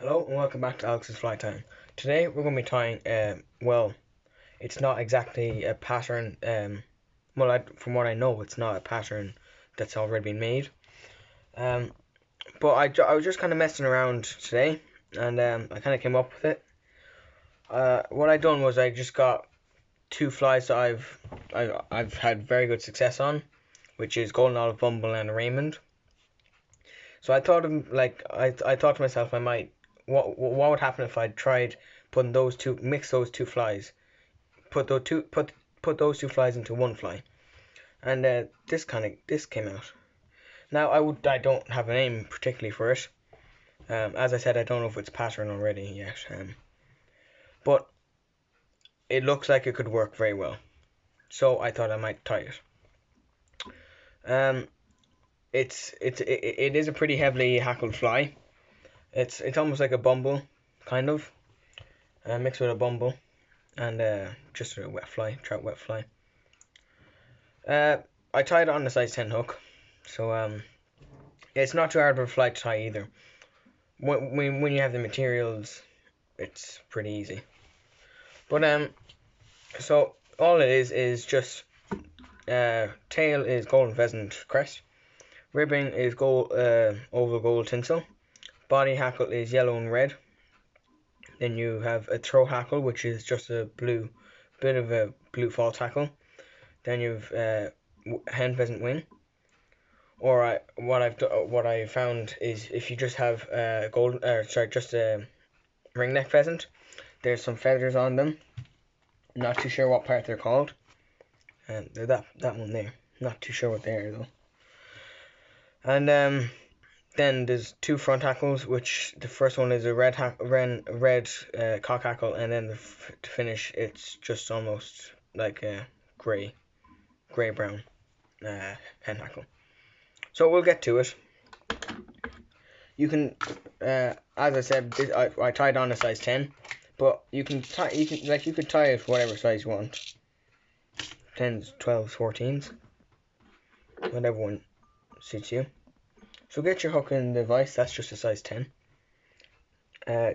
Hello and welcome back to Alex's Fly Time. Today we're going to be tying, well, it's not exactly a pattern, from what I know, it's not a pattern that's already been made. But I was just kind of messing around today, and I kind of came up with it. What I done was I just got two flies that I've had very good success on, which is Golden Olive Bumble and Raymond. So I thought I thought to myself I might what would happen if I tried putting mix those two flies, put those two flies into one fly, and this came out. Now I don't have a name particularly for it. As I said, I don't know if it's pattern already yet. But it looks like it could work very well. So I thought I might try it. It is a pretty heavily hackled fly. It's almost like a bumble, kind of, mixed with a bumble, and just a wet fly, trout wet fly. I tied it on the size 10 hook, so it's not too hard of a fly to tie either. When you have the materials, it's pretty easy. But so all it is just tail is golden pheasant crest, ribbing is gold oval gold tinsel, body hackle is yellow and red. Then you have a throw hackle, which is just a bit of a blue false hackle. Then you've hen pheasant wing. Or what I found is if you just have just a ringneck pheasant, there's some feathers on them. Not too sure what part they're called. And they're that one there. Not too sure what they are though. And then there's two front hackles, which the first one is a red cock hackle, and then to finish it's just almost like a grey brown hen hackle. So we'll get to it. You can, as I said, I tied on a size 10, but you could tie it whatever size you want. 10s, 12s, 14s, whatever one suits you. So get your hook in the vise. That's just a size 10.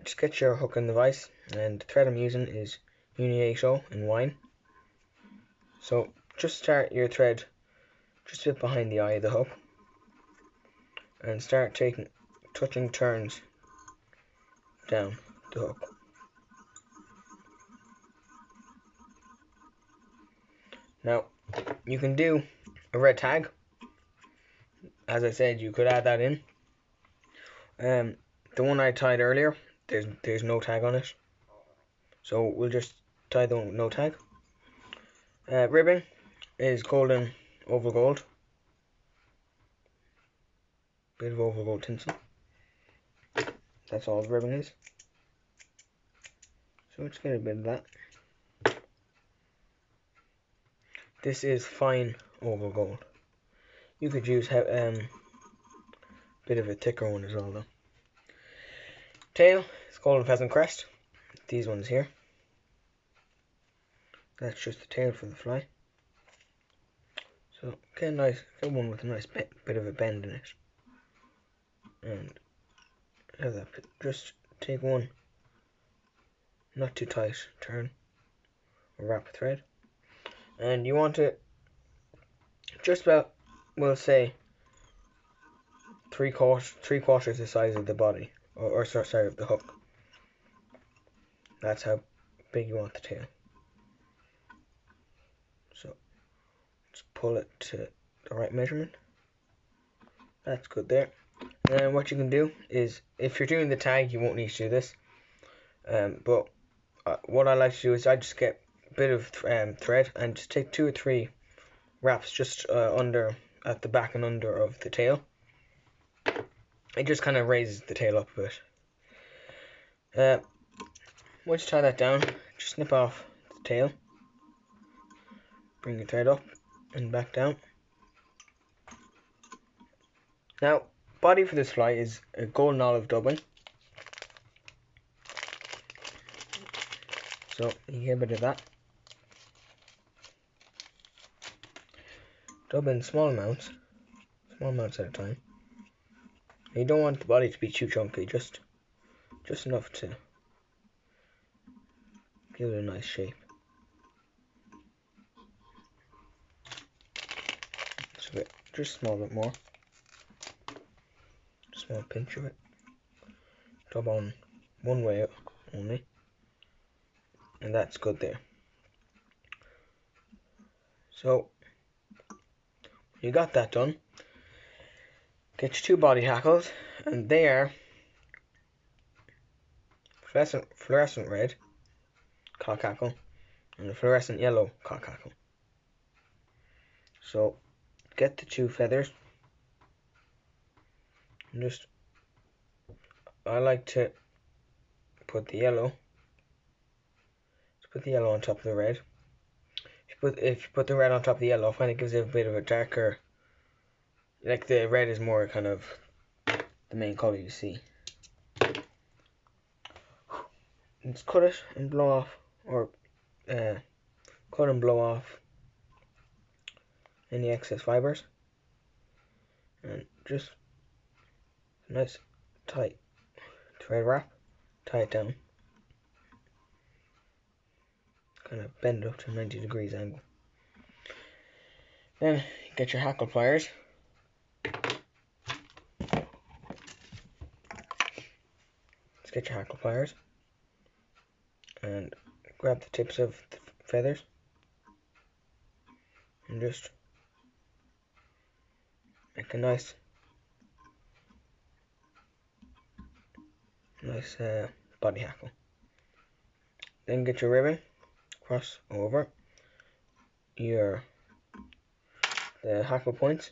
Just get your hook in the vise, and the thread I'm using is Uni 80 in wine. So just start your thread just a bit behind the eye of the hook, and start touching turns down the hook. Now you can do a red tag. As I said, you could add that in. The one I tied earlier, there's no tag on it, so we'll just tie the no tag. Ribbing is golden oval gold, bit of oval gold tinsel. That's all the ribbing is. So let's get a bit of that. This is fine oval gold. You could use bit of a thicker one as well though. Tail is golden pheasant crest. These ones here. That's just the tail for the fly. So get one with a nice bit of a bend in it, and have that. Just take one, not too tight turn, or wrap a thread, and you want it just about, we'll say, three quarters the size of the body, or sorry, of the hook. That's how big you want the tail. So just pull it to the right measurement. That's good there. And then what you can do is, if you're doing the tag, you won't need to do this. But what I like to do is I just get a bit of thread and just take 2 or 3 wraps just at the back and under of the tail. It just kind of raises the tail up a bit. Once you tie that down, just snip off the tail. Bring the thread up and back down. Now, body for this fly is a golden olive dubbing. So you get a bit of that. Dub in small amounts at a time. You don't want the body to be too chunky, just just enough to give it a nice shape. Just a small bit more. Small pinch of it. Dub on one way only. And that's good there. So, you got that done. Get your 2 body hackles, and they are fluorescent red cock hackle and the fluorescent yellow cock hackle. So, get the 2 feathers. And I like to put the yellow. Put the yellow on top of the red. If you put the red on top of the yellow, I find it gives it a bit of a darker. Like the red is more kind of the main color you see. Just cut it and blow off, or cut and blow off any excess fibers, and just nice tight thread wrap, tie it down, kind of bend it up to a 90 degrees angle. Then get your hackle pliers. Let's get your hackle pliers and grab the tips of the feathers and just make a nice body hackle. Then get your ribbon, cross over the hackle points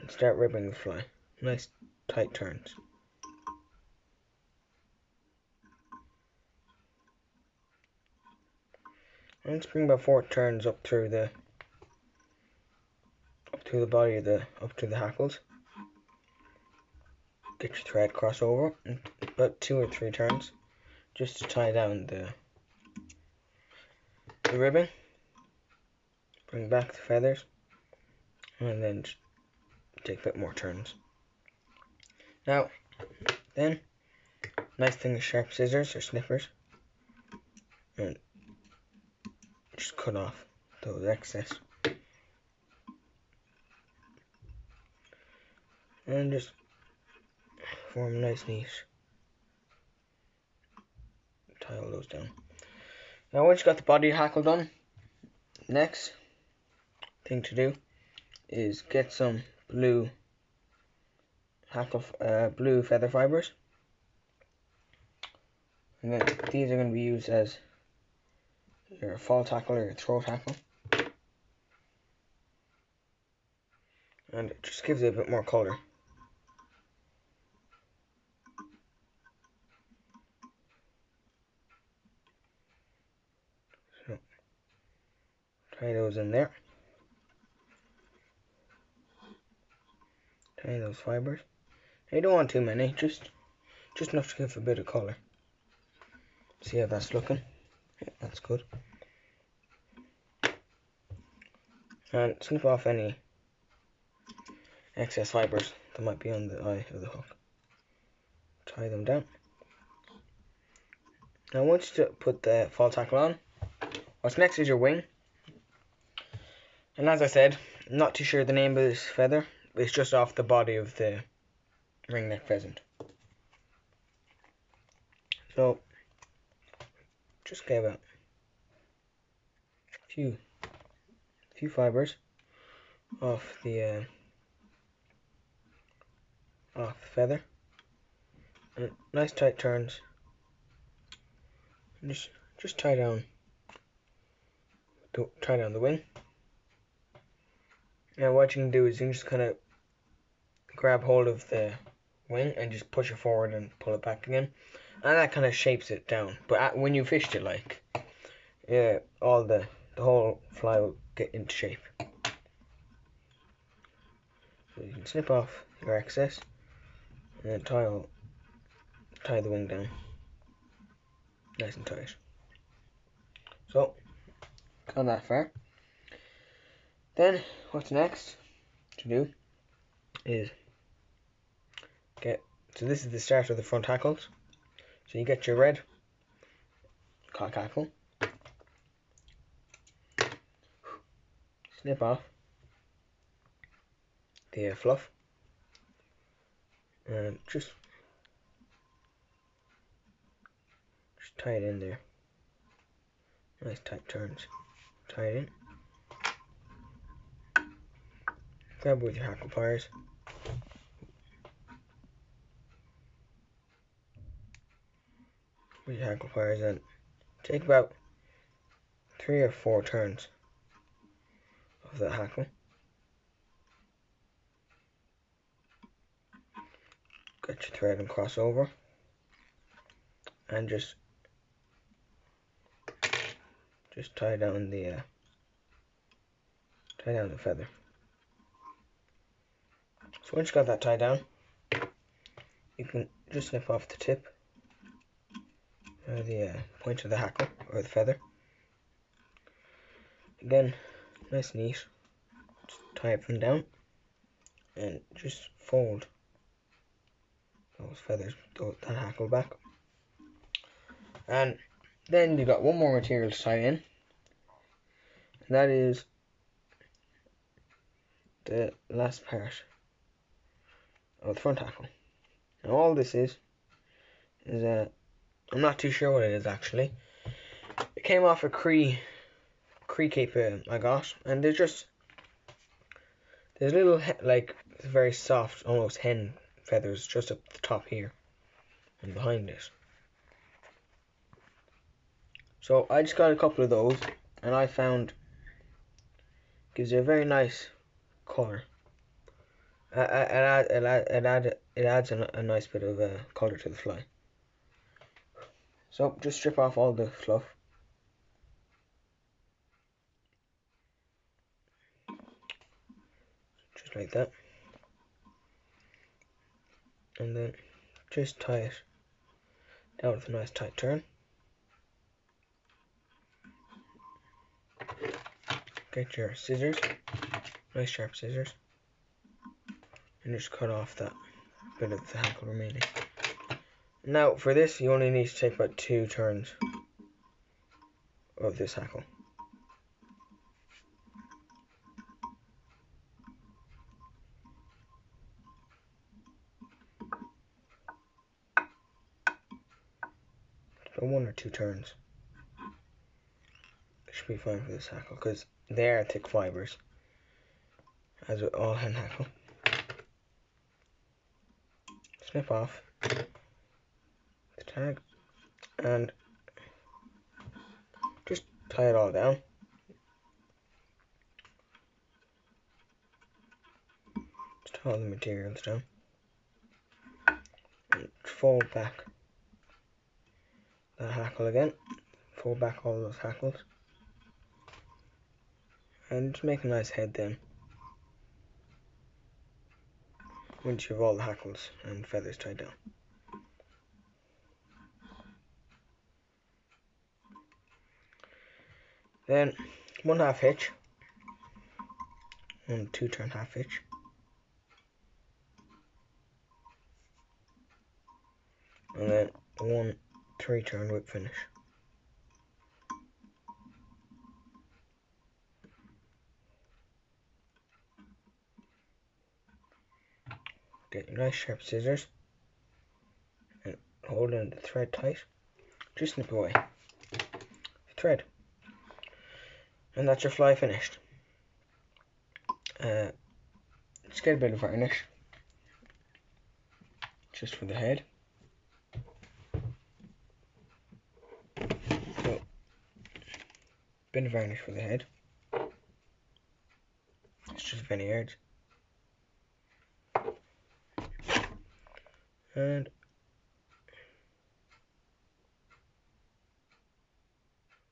and start ribbing the fly. Nice tight turns. And let's bring about 4 turns up through the body up to the hackles. Get your thread, cross over, and about 2 or 3 turns just to tie down the ribbon. Bring back the feathers, and then take a bit more turns. Now, then, nice thing is sharp scissors or snippers, and just cut off those excess. And just form a nice neat. Tie all those down. Now once you got the body hackle done, next thing to do is get some blue feather fibres. And then these are going to be used as your fall tackle or your throat hackle. And it just gives it a bit more colour. So, tie those in there. Tie those fibres. You don't want too many, just enough to give a bit of colour. See how that's looking? Yeah, that's good. And snip off any excess fibres that might be on the eye of the hook. Tie them down. Now once you put the fall tackle on, what's next is your wing. And as I said, I'm not too sure the name of this feather. It's just off the body of the ringneck pheasant. So just get about a few fibers off the feather, and nice tight turns. And just tie down the wing. Now what you can do is you can just kind of grab hold of the wing and just push it forward and pull it back again, and that kind of shapes it down. But when you fished it, like, all the whole fly will get into shape. So you can snip off your excess and then tie the wing down nice and tight. So gone that far. Then what's next to do is so this is the start of the front hackles. So you get your red cock hackle, snip off the fluff, and just tie it in there. Nice tight turns. Tie it in. Grab with your hackle pliers. With your hackle pliers and take about 3 or 4 turns of the hackle. Get your thread and cross over, and just tie down the feather. So once you got that tied down, you can just snip off the tip or the point of the hackle or the feather. Again, nice and neat. Just tie everything down and just fold those feathers, that hackle back. And then you got one more material to tie in, and that is the last part of the front hackle. Now all this is I'm not too sure what it is actually. It came off a Cree cape I got, and there's little like very soft, almost hen feathers just up the top here and behind it. So I just got a couple of those, and I found gives you a very nice colour. It adds a nice bit of colour to the fly. So just strip off all the fluff. Just like that. And then just tie it down with a nice tight turn. Get your scissors, nice sharp scissors, and just cut off that bit of the hackle remaining. Now for this you only need to take about 2 turns of this hackle. So 1 or 2 turns should be fine for this hackle, because they are thick fibres, as with all hen hackle. Snip off the tag and just tie it all down. Just tie all the materials down and fold back that hackle again. Fold back all those hackles and just make a nice head then, once you have all the hackles and feathers tied down. Then 1/2 hitch, 1 2-turn half hitch, and then 1 3-turn whip finish. Get your nice sharp scissors and hold in the thread tight. Just snip away the thread, and that's your fly finished. Just get a bit of varnish just for the head. So, bit of varnish for the head. It's just vineyard. And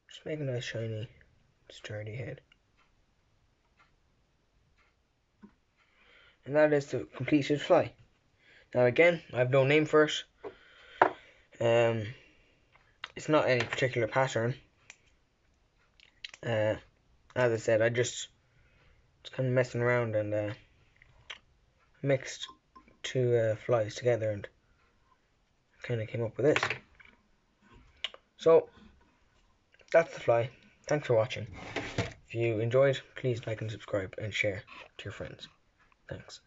just make a nice shiny, sturdy head. And that is the completed fly. Now again, I have no name for it. It's not any particular pattern. As I said, I just was kind of messing around and mixed 2 flies together and kind of came up with this. So that's the fly. Thanks for watching. If you enjoyed, please like and subscribe and share to your friends. Thanks.